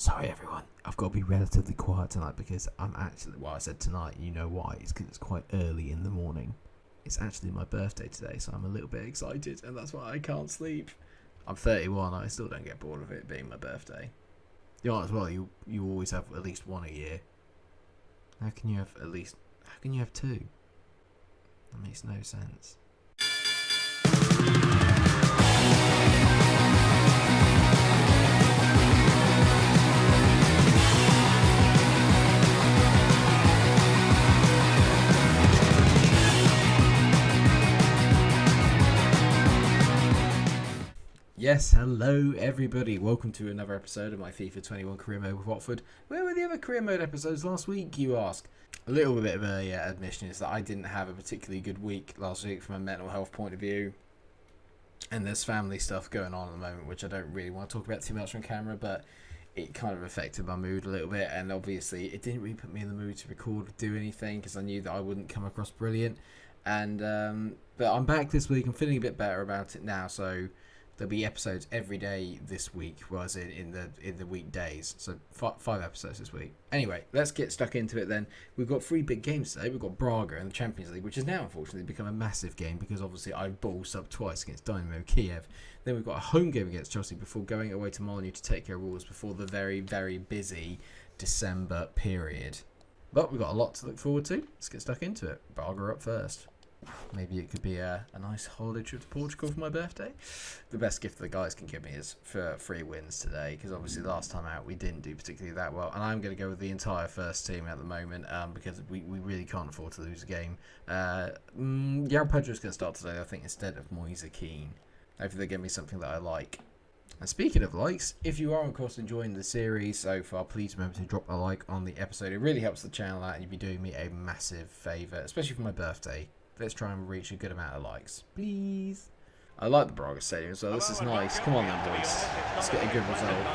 Sorry everyone, I've got to be relatively quiet tonight because I'm actually, well I said tonight, you know why, it's because it's quite early in the morning. It's actually my birthday today, so I'm a little bit excited and that's why I can't sleep. I'm 31, I still don't get bored of it being my birthday. You might as well, you always have at least one a year. How can you have two? That makes no sense. Yes, hello everybody, welcome to another episode of my FIFA 21 career mode with Watford. Where were the other career mode episodes last week, you ask? A little bit of a admission is that I didn't have a particularly good week last week from a mental health point of view. And there's family stuff going on at the moment, which I don't really want to talk about too much on camera, but it kind of affected my mood a little bit. And obviously it didn't really put me in the mood to record or do anything because I knew that I wouldn't come across brilliant. And but I'm back this week, I'm feeling a bit better about it now, so there'll be episodes every day this week, whereas in the weekdays. So five episodes this week. Anyway, let's get stuck into it then. We've got three big games today. We've got Braga in the Champions League, which has now unfortunately become a massive game because obviously I ball subbed twice against Dynamo Kiev. Then we've got a home game against Chelsea before going away to Molyneux to take care of Wolves before the very, very busy December period. But we've got a lot to look forward to. Let's get stuck into it. Braga up first. Maybe it could be a nice holiday trip to Portugal for my birthday. The best gift the guys can give me is for 3 wins today, because obviously last time out we didn't do particularly that well, and I'm going to go with the entire first team at the moment because we really can't afford to lose a game. João Pedro's going to start today, I think, instead of Moise Kean. Hopefully they give me something that I like. And speaking of likes, if you are of course enjoying the series so far, please remember to drop a like on the episode. It really helps the channel out and you'd be doing me a massive favour, especially for my birthday. Let's try and reach a good amount of likes, please. I like the Braga Stadium as well. This is nice. Come on then, boys. Let's get a good result.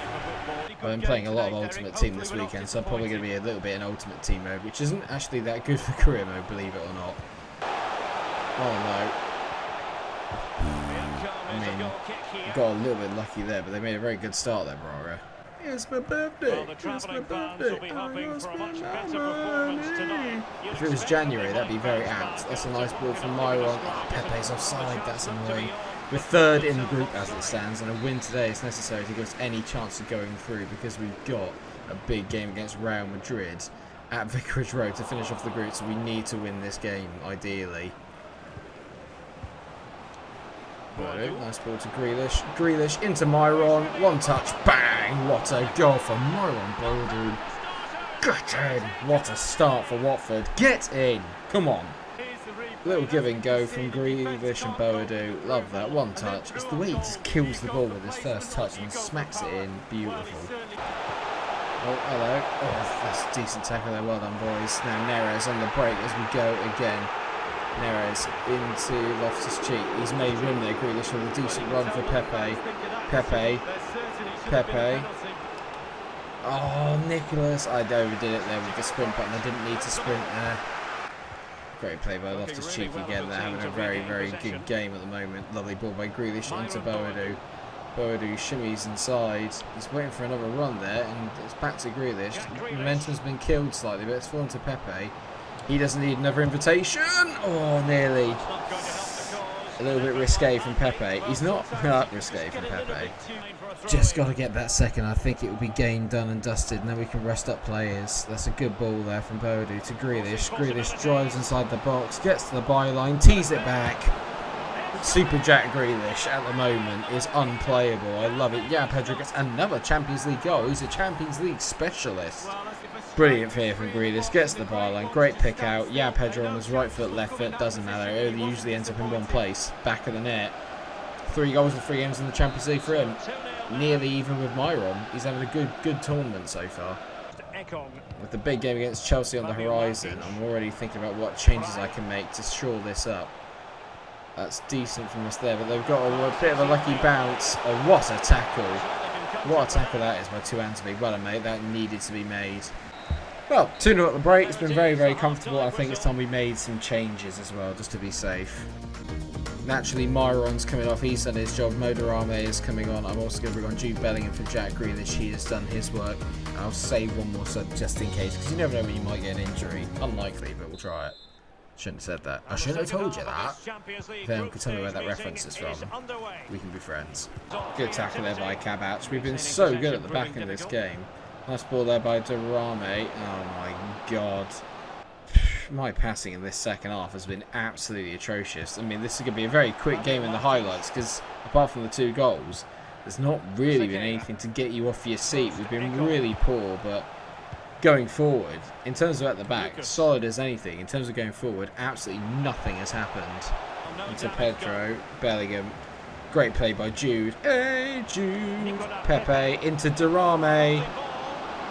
I'm playing a lot of Ultimate Team this weekend, so I'm probably going to be a little bit in Ultimate Team mode, which isn't actually that good for career mode, believe it or not. Oh no. I mean, got a little bit lucky there, but they made a very good start there, Braga. It's my birthday. It's my birthday. If it was January, that'd be very apt. That's a nice ball from Myron. Oh, Pepe's offside. That's annoying. We're third in the group as it stands, and a win today is necessary to give us any chance of going through because we've got a big game against Real Madrid at Vicarage Road to finish off the group, so we need to win this game, ideally. Nice ball to Grealish. Grealish into Myron. One touch. Bang! What a goal for Myron Boadu. Get in! What a start for Watford. Get in! Come on. Little give and go from Grealish and Boadu. Love that. One touch. It's the way he just kills the ball with his first touch and smacks it in. Beautiful. Oh, hello. Oh, that's a decent tackle there. Well done, boys. Now Neres on the break as we go again. Neres into Loftus-Cheek. He's made room there, Grealish, with a decent run for Pepe. Pepe. Oh, Nicholas. I overdid it there with the sprint button. I didn't need to sprint there. Great play by Loftus-Cheek again. They're having a very, very good game at the moment. Lovely ball by Grealish into Boadu. Boadu shimmies inside. He's waiting for another run there, and it's back to Grealish. Momentum's been killed slightly, but it's fallen to Pepe. He doesn't need another invitation. Oh, nearly. A little bit risque from Pepe. He's not risque from Pepe. Just got to get that second. I think it will be game done and dusted, and then we can rest up players. That's a good ball there from Boadu to Grealish. Grealish drives inside the box, gets to the byline, tees it back. Super Jack Grealish at the moment is unplayable. I love it. Yeah, Pedro gets another Champions League goal. He's a Champions League specialist. Brilliant here from Grealish. Gets the byline. Great pick out. Yeah, Pedro on his right foot, left foot. Doesn't matter. It usually ends up in one place. Back of the net. 3 goals in 3 games in the Champions League for him. Nearly even with Myron. He's having a good tournament so far. With the big game against Chelsea on the horizon, I'm already thinking about what changes I can make to shore this up. That's decent from us there, but they've got a bit of a lucky bounce. Oh, what a tackle. What a tackle that is by two hands to me. Well, mate, that needed to be made. Well, 2-0 at the break. It's been very, very comfortable. I think it's time we made some changes as well, just to be safe. Naturally, Myron's coming off. He's done his job. Modarame is coming on. I'm also going to bring on Jude Bellingham for Jack Grealish. He has done his work. I'll save one more sub just in case, because you never know when you might get an injury. Unlikely, but we'll try it. Shouldn't have said that. I shouldn't have told you that. If anyone could tell me where that reference is from, we can be friends. Good tackle there by Cabouch. We've been so good at the back of this game. Nice ball there by Durame. Oh my god. My passing in this second half has been absolutely atrocious. I mean, this is going to be a very quick game in the highlights, because apart from the 2 goals, there's not really been anything to get you off your seat. We've been really poor, but going forward, in terms of at the back, solid as anything. In terms of going forward, absolutely nothing has happened. Into Pedro, Bellingham, great play by Jude. Hey, Jude. Pepe into Durame.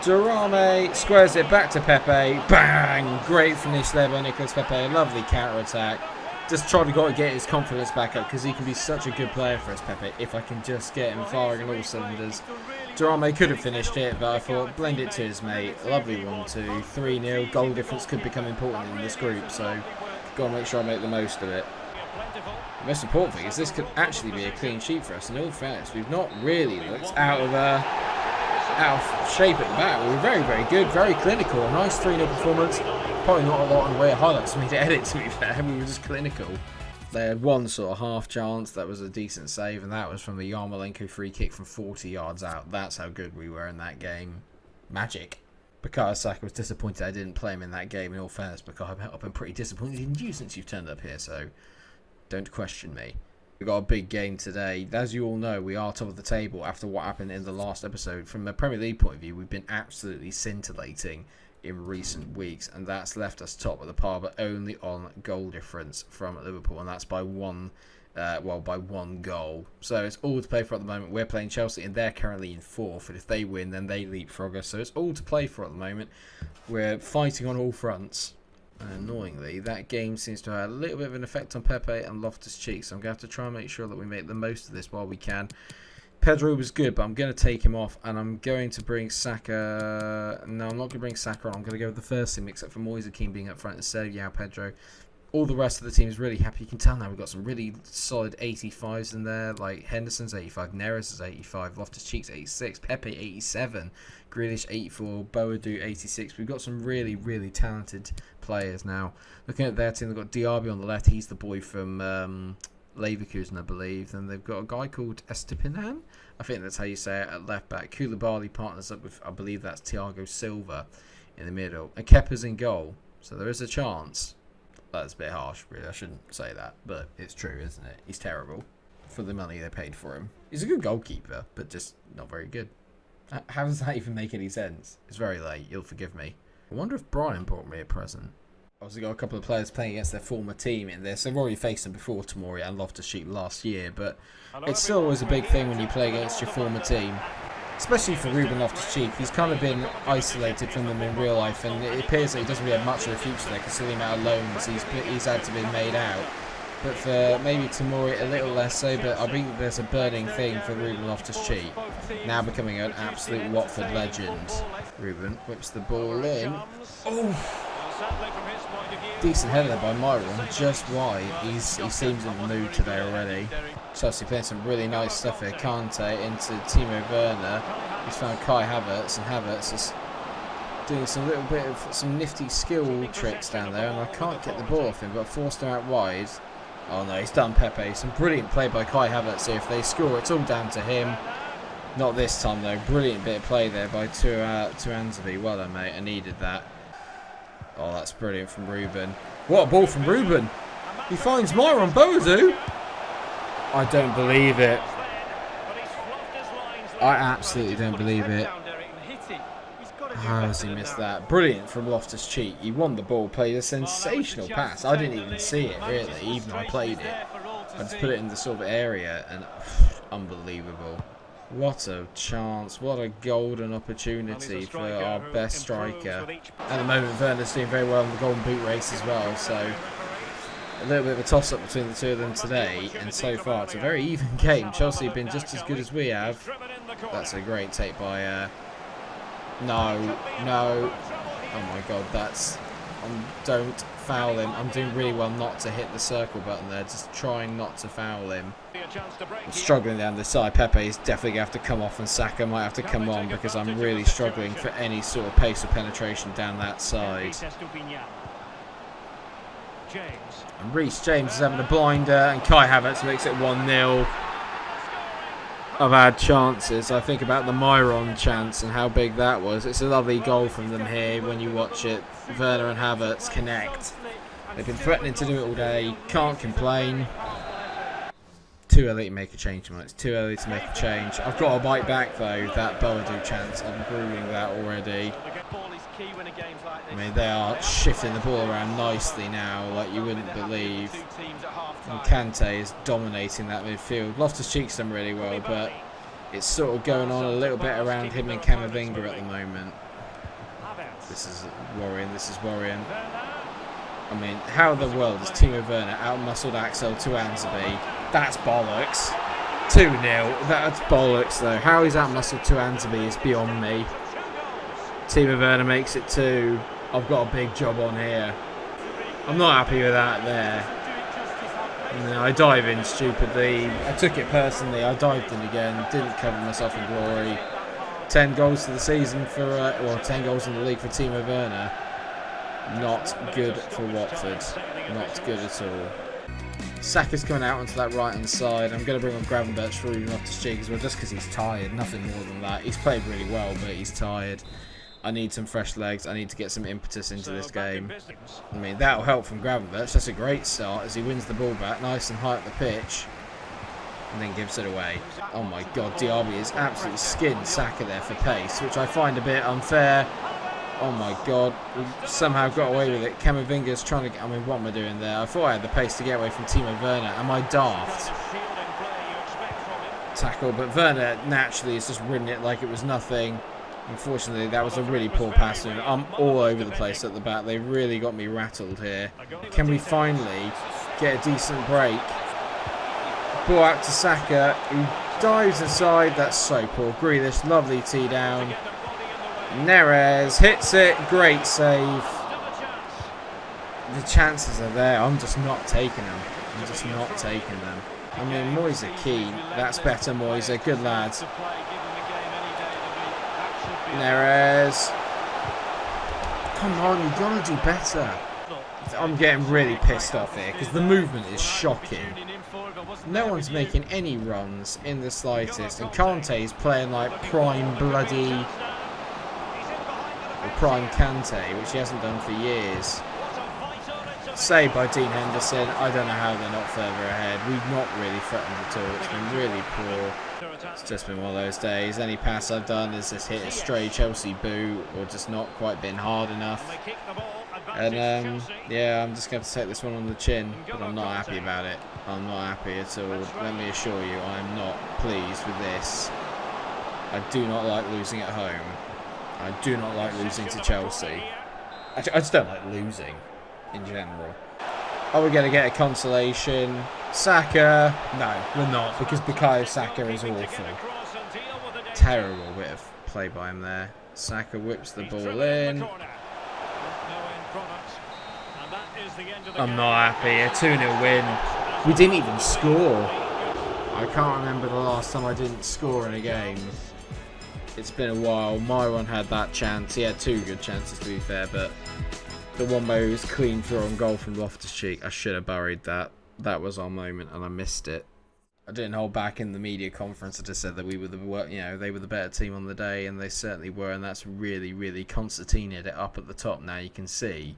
Durame squares it back to Pepe. Bang! Great finish there by Nicolas Pepe. Lovely counter-attack. Just trying to get his confidence back up, because he can be such a good player for us, Pepe, if I can just get him firing on all cylinders. Durame could have finished it, but I thought blend it to his mate. Lovely 1-2. 3-0. Goal difference could become important in this group, so got to make sure I make the most of it. The most important thing is this could actually be a clean sheet for us. In all fairness, we've not really looked out of shape at the back. We were very, very good, very clinical. A nice 3-0 performance. Probably not a lot in the way of highlights for me to edit, to be fair. We were just clinical. They had one sort of half chance. That was a decent save, and that was from the Yarmolenko free kick from 40 yards out. That's how good we were in that game. Magic. Bukayo Saka was disappointed I didn't play him in that game, in all fairness. Bukayo, I've been pretty disappointed in you since you've turned up here, so don't question me. We've got a big game today. As you all know, we are top of the table after what happened in the last episode. From a Premier League point of view, we've been absolutely scintillating in recent weeks, and that's left us top of the pile, but only on goal difference from Liverpool, and that's by one goal. So it's all to play for at the moment. We're playing Chelsea, and they're currently in 4th, and if they win, then they leapfrog us. So it's all to play for at the moment. We're fighting on all fronts. And annoyingly, that game seems to have a little bit of an effect on Pepe and Loftus-Cheek, so I'm going to have to try and make sure that we make the most of this while we can. Pedro was good, but I'm going to take him off, and I'm going to bring Saka. No, I'm not going to bring Saka on. I'm going to go with the first team, except for Moise Keane being up front instead of João Pedro. All the rest of the team is really happy. You can tell now we've got some really solid 85s in there, like Henderson's 85, Neres is 85, Loftus-Cheek's 86, Pepe 87, Grealish 84, Boadu 86. We've got some really, really talented players now. Looking at their team, they've got Diaby on the left. He's the boy from Leverkusen, I believe. Then they've got a guy called Estupinan. I think that's how you say it, at left back. Koulibaly partners up with, I believe that's Thiago Silva in the middle. And Kepa's in goal. So there is a chance. That's a bit harsh, really. I shouldn't say that, but it's true, isn't it? He's terrible for the money they paid for him. He's a good goalkeeper, but just not very good. How does that even make any sense? It's very late. You'll forgive me. I wonder if Brian brought me a present. Obviously got a couple of players playing against their former team in this. They've already faced them before, Tomori and Loftus-Cheek last year, but it's still always a big thing when you play against your former team. Especially for Ruben Loftus-Cheek. He's kind of been isolated from them in real life, and it appears that he doesn't really have much of a future there, considering the amount of loans he's had to be made out. But for maybe Tomori, a little less so, but I think there's a burning thing for Ruben Loftus-Cheek, now becoming an absolute Watford legend. Ruben whips the ball in. Oh! Decent header there by Myron, just wide. He seems in the mood today already. Chelsea playing some really nice stuff here. Kante into Timo Werner. He's found Kai Havertz, and Havertz is doing some nifty skill tricks down there, and I can't get the ball off him, but forced him out wide. Oh no, he's done Pepe. Some brilliant play by Kai Havertz here. If they score, it's all down to him. Not this time though. Brilliant bit of play there by Tuanzebe. Well done, mate. I needed that. Oh, that's brilliant from Ruben. What a ball from Ruben. He finds Myron Boadu. I don't believe it. I absolutely don't believe it. How has he missed that? Brilliant from Loftus-Cheek. He won the ball, played a sensational pass. I didn't even see it, really, even though I played it. I just put it in the sort of area, and unbelievable. What a chance. What a golden opportunity for our best striker. At the moment, Werner's doing very well in the Golden Boot race as well, so a little bit of a toss-up between the two of them today, and so far it's a very even game. Chelsea have been just as good as we have. That's a great take by... No. Oh my god, that's... Don't foul him. I'm doing really well not to hit the circle button there. Just trying not to foul him. I'm struggling down this side. Pepe is definitely going to have to come off and Saka might have to come on because I'm really struggling for any sort of pace or penetration down that side. And Reece James is having a blinder and Kai Havertz makes it 1-0. I've had chances. I think about the Myron chance and how big that was. It's a lovely goal from them here when you watch it. Werner and Havertz connect. They've been threatening to do it all day. Can't complain. Too early to make a change, man. It's too early to make a change. I've got to bite back though. That Boadu chance. I'm brewing that already. I mean, they are shifting the ball around nicely now, like you wouldn't believe. And Kante is dominating that midfield. Loftus-Cheek's done really well, but it's sort of going on a little bit around him and Camavinga at the moment. This is worrying. This is worrying. I mean, how in the world is Timo Werner out-muscled Axel to Anzeby? That's bollocks. 2-0. That's bollocks, though. How he's out-muscled to Anzeby is beyond me. Timo Werner makes it 2. I've got a big job on here. I'm not happy with that there. No, I dive in stupidly. I took it personally. I dived in again. Didn't cover myself in glory. 10 goals for the season for, 10 goals in the league for Timo Werner. Not good for Watford. Not good at all. Saka's coming out onto that right-hand side. I'm going to bring on Gravenberch for even Loftus-Cheek as well, just because he's tired. Nothing more than that. He's played really well, but he's tired. I need some fresh legs. I need to get some impetus into this game. I mean, that'll help from Gravenberch. That's a great start as he wins the ball back nice and high up the pitch. And then gives it away. Oh my god, Diaby is absolutely skinned Saka there for pace, which I find a bit unfair. Oh my god, we somehow got away with it. Camavinga's trying to get... I mean, what am I doing there? I thought I had the pace to get away from Timo Werner. Am I daft? Tackle, but Werner naturally has just ridden it like it was nothing. Unfortunately, that was a really poor pass. I'm all over the place at the back. They really got me rattled here. Can we finally get a decent break? Ball out to Saka, who dives inside. That's so poor. Grealish, lovely tee down. Neres hits it. Great save. The chances are there. I'm just not taking them. I'm just not taking them. I mean, Moyes key. That's better, Moyes. Good lads. Neres. Come on, you've got to do better. I'm getting really pissed off here because the movement is shocking. No one's making any runs in the slightest, and Kante is playing like prime bloody... or prime Kante, which he hasn't done for years. Saved by Dean Henderson. I don't know how they're not further ahead. We've not really threatened at all. It's been really poor. It's just been one of those days. Any pass I've done has just hit a stray Chelsea boot or just not quite been hard enough. And yeah, I'm just going to take this one on the chin, but I'm not happy about it. I'm not happy at all. Let me assure you, I'm not pleased with this. I do not like losing at home. I do not like losing to Chelsea. Actually, I just don't like losing in general. Are we going to get a consolation? Saka? No, we're not, because Bukayo Saka is awful. Terrible bit of play by him there. Saka whips the ball in. I'm not happy. A 2-0 win. We didn't even score. I can't remember the last time I didn't score in a game. It's been a while. Myron had that chance. He had 2 good chances, to be fair, but the one where he was clean through on goal from Loftus-Cheek, I should have buried that. That was our moment, and I missed it. I didn't hold back in the media conference. I just said that we were they were the better team on the day, and they certainly were. And that's really, really concertinaed it up at the top. Now you can see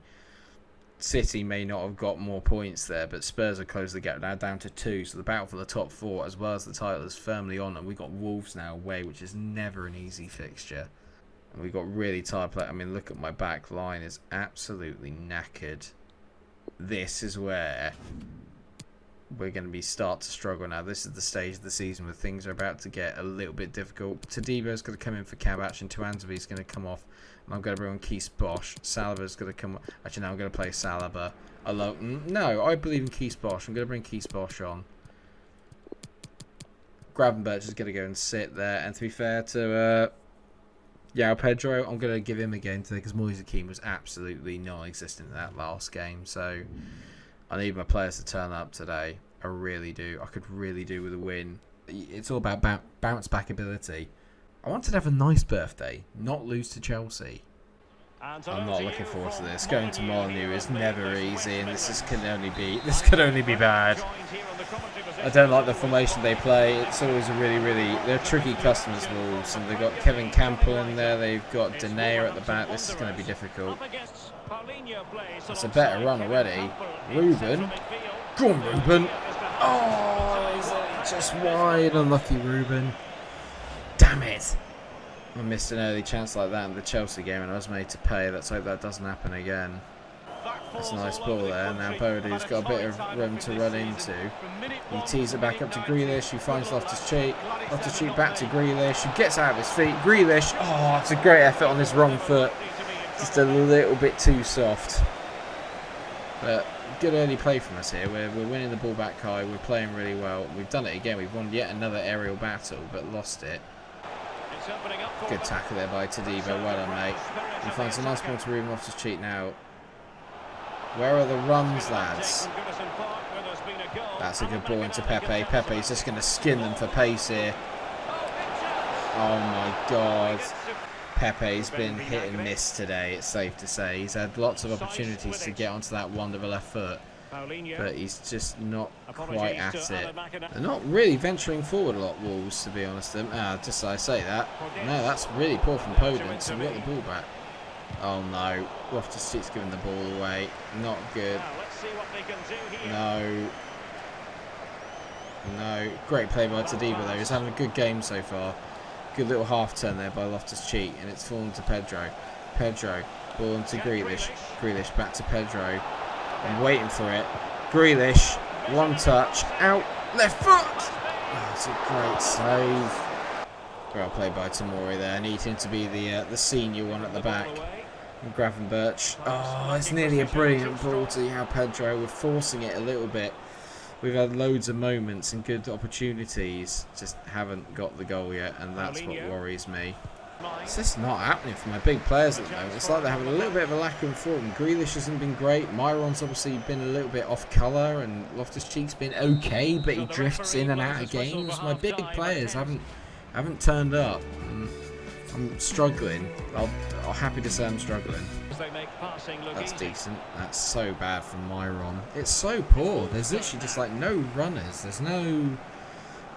City may not have got more points there, but Spurs have closed the gap now down to 2. So the battle for the top 4, as well as the title, is firmly on, and we've got Wolves now away, which is never an easy fixture. And we've got really tired play. I mean, look at my back line; is absolutely knackered. This is where we're going to start to struggle now. This is the stage of the season where things are about to get a little bit difficult. Tadebo's going to come in for Kabach, and Tuanzebe's going to come off. And I'm going to bring on Keith Bosch. Saliba's going to come. Actually, no, I'm going to play Saliba. No, I believe in Keith Bosch. I'm going to bring Keith Bosch on. Gravenberch is going to go and sit there. And to be fair to Yeah, Pedro, I'm going to give him a game today because Moise Keane was absolutely non-existent in that last game. So I need my players to turn up today. I really do. I could really do with a win. It's all about bounce back ability. I wanted to have a nice birthday, not lose to Chelsea. I'm not looking forward to this. Going to Molyneux is never easy, and this could only be bad. I don't like the formation they play. It's always they're tricky customers, Wolves, and they've got Kevin Campbell in there. They've got Denayer at the back. This is going to be difficult. It's a better run already. Ruben, go on, Ruben. Oh, he's just wide. Unlucky Ruben. Damn it. I missed an early chance like that in the Chelsea game and I was made to pay. Let's hope that doesn't happen again. That's a nice ball there. Now Bodu's got a bit of room to run into. He tees it back up to Grealish, who finds Loftus-Cheek. Loftus-Cheek back to Grealish, who gets out of his feet. Grealish, oh, it's a great effort on his wrong foot. Just a little bit too soft. But good early play from us here. We're winning the ball back high. We're playing really well. We've done it again. We've won yet another aerial battle, but lost it. Good tackle there by Tadibo. Well done, mate. He finds a nice ball to Ruben Loftus-Cheek now. Where are the runs, lads? That's a good ball into Pepe. Pepe's just going to skin them for pace here. Oh my God. Pepe's been hit and miss today, it's safe to say. He's had lots of opportunities to get onto that one with the left foot, but he's just not quite at it. They're not really venturing forward a lot, Wolves, to be honest. Just as I say that. No, that's really poor from Podence, and we got the ball back. Oh no, Loftus-Cheek's giving the ball away. Not good. No. No. Great play by Tadibo though. He's having a good game so far. Good little half turn there by Loftus-Cheek, and it's fallen to Pedro. Pedro, ball into Grealish. Grealish back to Pedro. I'm waiting for it. Grealish, one touch, out, left foot. Oh, it's a great save. Well played by Tomori there, needing to be the senior one at the back. And Gravenberch. Oh, it's nearly a brilliant ball to João Pedro. We're forcing it a little bit. We've had loads of moments and good opportunities, just haven't got the goal yet, and that's what worries me. It's just not happening for my big players at the moment. It's like they're having a little bit of a lack of form. Grealish hasn't been great. Myron's obviously been a little bit off colour, and Loftus-Cheek's been okay, but he drifts in and out of games. My big players haven't turned up. I'm struggling. I'm happy to say I'm struggling. That's decent. That's so bad from Myron. It's so poor. There's literally just like no runners. There's no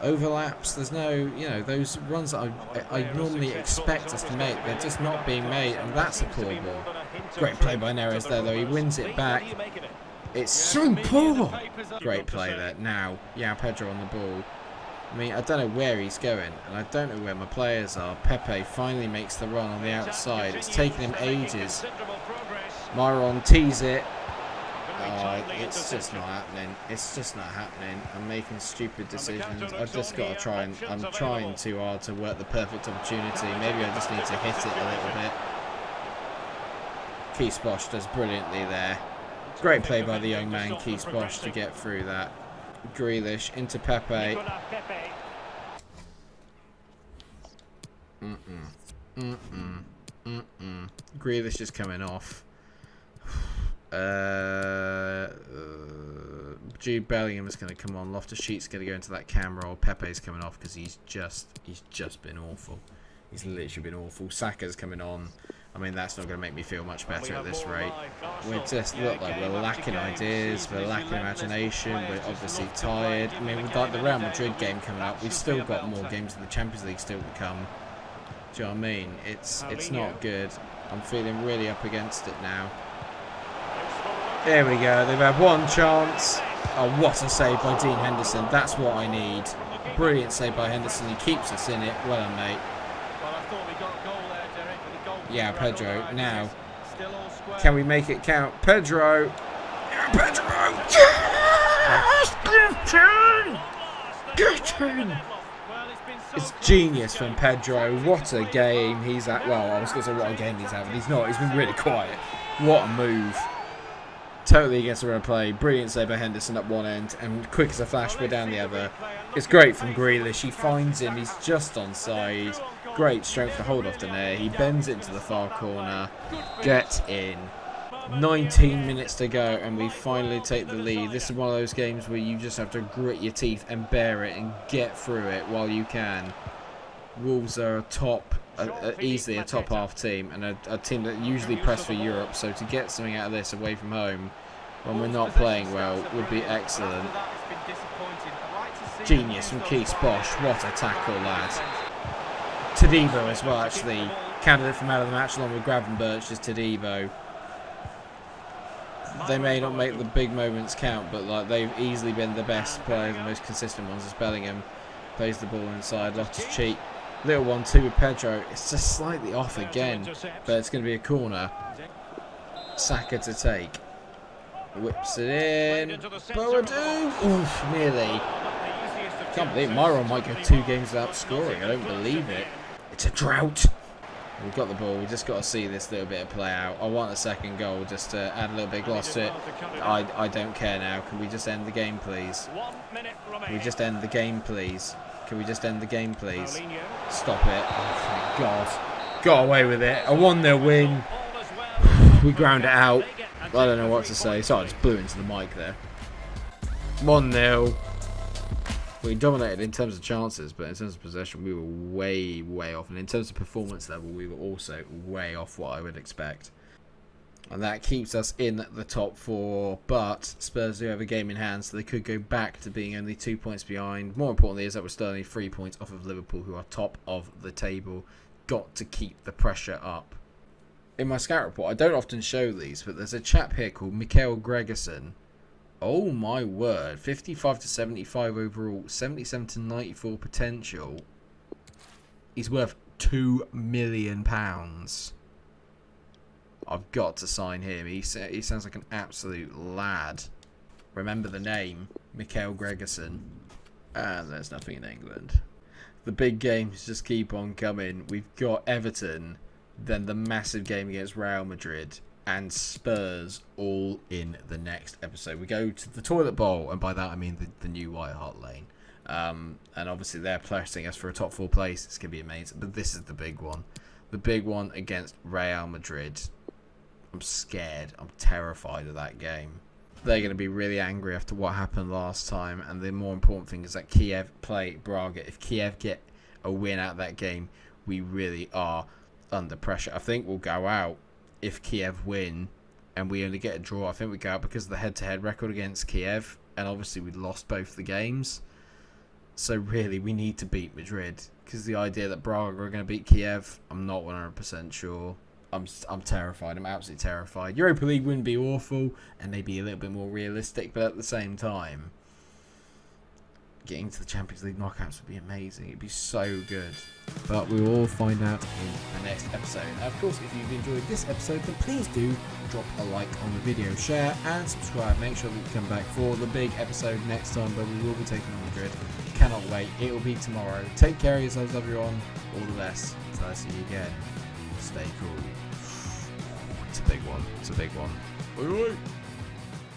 overlaps. There's no, those runs that I normally expect us to make. They're just not being made, and that's a poor ball. Great play by Neres there, though. He wins it back. It's so poor. Great play there. Now, João Pedro on the ball. I mean, I don't know where he's going, and I don't know where my players are. Pepe finally makes the run on the outside. It's taken him ages. Myron tees it. Oh, it's just not happening. It's just not happening. I'm making stupid decisions. I've just got to try and... I'm trying too hard to work the perfect opportunity. Maybe I just need to hit it a little bit. Keith Bosch does brilliantly there. Great play by the young man, Keith Bosch, to get through that. Grealish into Pepe. Grealish is coming off. Jude Bellingham is going to come on. Loftus-Cheek's going to go into that cam roll. Pepe's coming off because he's just been awful. He's literally been awful. Saka's coming on. I mean, that's not going to make me feel much better at this rate. We just look like we're lacking ideas, we're lacking imagination, we're obviously tired. I mean, with like the Real Madrid game coming up, we've still got more games in the Champions League still to come. Do you know what I mean? It's not good. I'm feeling really up against it now. There we go. They've had one chance. Oh, what a save by Dean Henderson. That's what I need. Brilliant save by Henderson. He keeps us in it. Well done, mate. Yeah, Pedro. Now, can we make it count? Pedro. Yeah, Pedro. Yes! Get in! It's genius from Pedro. What a game he's at. Well, I was going to say what a game he's having. He's not. He's been really quiet. What a move. Totally against the run play. Brilliant save by Henderson up one end, and quick as a flash, we're down the other. It's great from Grealish. He finds him. He's just onside. Great strength to hold off De Gea. He bends it to the far corner. Get in. 19 minutes to go and we finally take the lead. This is one of those games where you just have to grit your teeth and bear it and get through it while you can. Wolves are easily a top half team and a team that usually press for Europe, so to get something out of this away from home when we're not playing well would be excellent. Genius from Keith Bosch. What a tackle, lad. Todibo as well, actually. Candidate for man of the match along with Gravenberch is Todibo. They may not make the big moments count, but like they've easily been the best players, the most consistent ones. As Bellingham plays the ball inside, Loftus-Cheek, little 1-2 with Pedro. It's just slightly off again, but it's going to be a corner. Saka to take, whips it in. Boadu, oof, nearly. Can't believe MikeRo might go 2 games without scoring. I don't believe it. It's a drought. We've got the ball. We've just got to see this little bit of play out. I want a second goal just to add a little bit of gloss to it. I don't care now. Can we just end the game, please? Can we just end the game, please? Can we just end the game, please? Stop it. Oh, thank God. Got away with it. A 1-0 win. We ground it out. I don't know what to say. Sorry, I just blew into the mic there. 1-0. We dominated in terms of chances, but in terms of possession, we were way, way off. And in terms of performance level, we were also way off what I would expect. And that keeps us in the top 4. But Spurs do have a game in hand, so they could go back to being only 2 points behind. More importantly is that we're still only 3 points off of Liverpool, who are top of the table. Got to keep the pressure up. In my scout report, I don't often show these, but there's a chap here called Mikael Gregerson. Oh my word, 55 to 75 overall, 77 to 94 potential. He's worth £2 million. I've got to sign him. He sounds like an absolute lad. Remember the name, Mikael Gregerson. And there's nothing in England. The big games just keep on coming. We've got Everton, then the massive game against Real Madrid, and Spurs all in the next episode. We go to the toilet bowl, and by that I mean the new White Hart Lane. And obviously they're pressing us for a top 4 place. It's going to be amazing. But this is the big one. The big one against Real Madrid. I'm scared. I'm terrified of that game. They're going to be really angry after what happened last time. And the more important thing is that Kiev play Braga. If Kiev get a win out of that game, we really are under pressure. I think we'll go out if Kiev win and we only get a draw. I think we go out because of the head-to-head record against Kiev, and obviously we lost both the games. So really, we need to beat Madrid, because the idea that Braga are going to beat Kiev, I'm not 100% sure. I'm terrified. I'm absolutely terrified. Europa League wouldn't be awful, and maybe a little bit more realistic, but at the same time, getting to the Champions League knockouts would be amazing. It'd be so good. But we will all find out in the next episode. Now, of course, if you've enjoyed this episode, then please do drop a like on the video, share and subscribe. Make sure that you come back for the big episode next time, where we will be taking on Madrid. Cannot wait. It will be tomorrow. Take care of yourselves, everyone. All the best. Until I see you again, stay cool. It's a big one. It's a big one. Bye.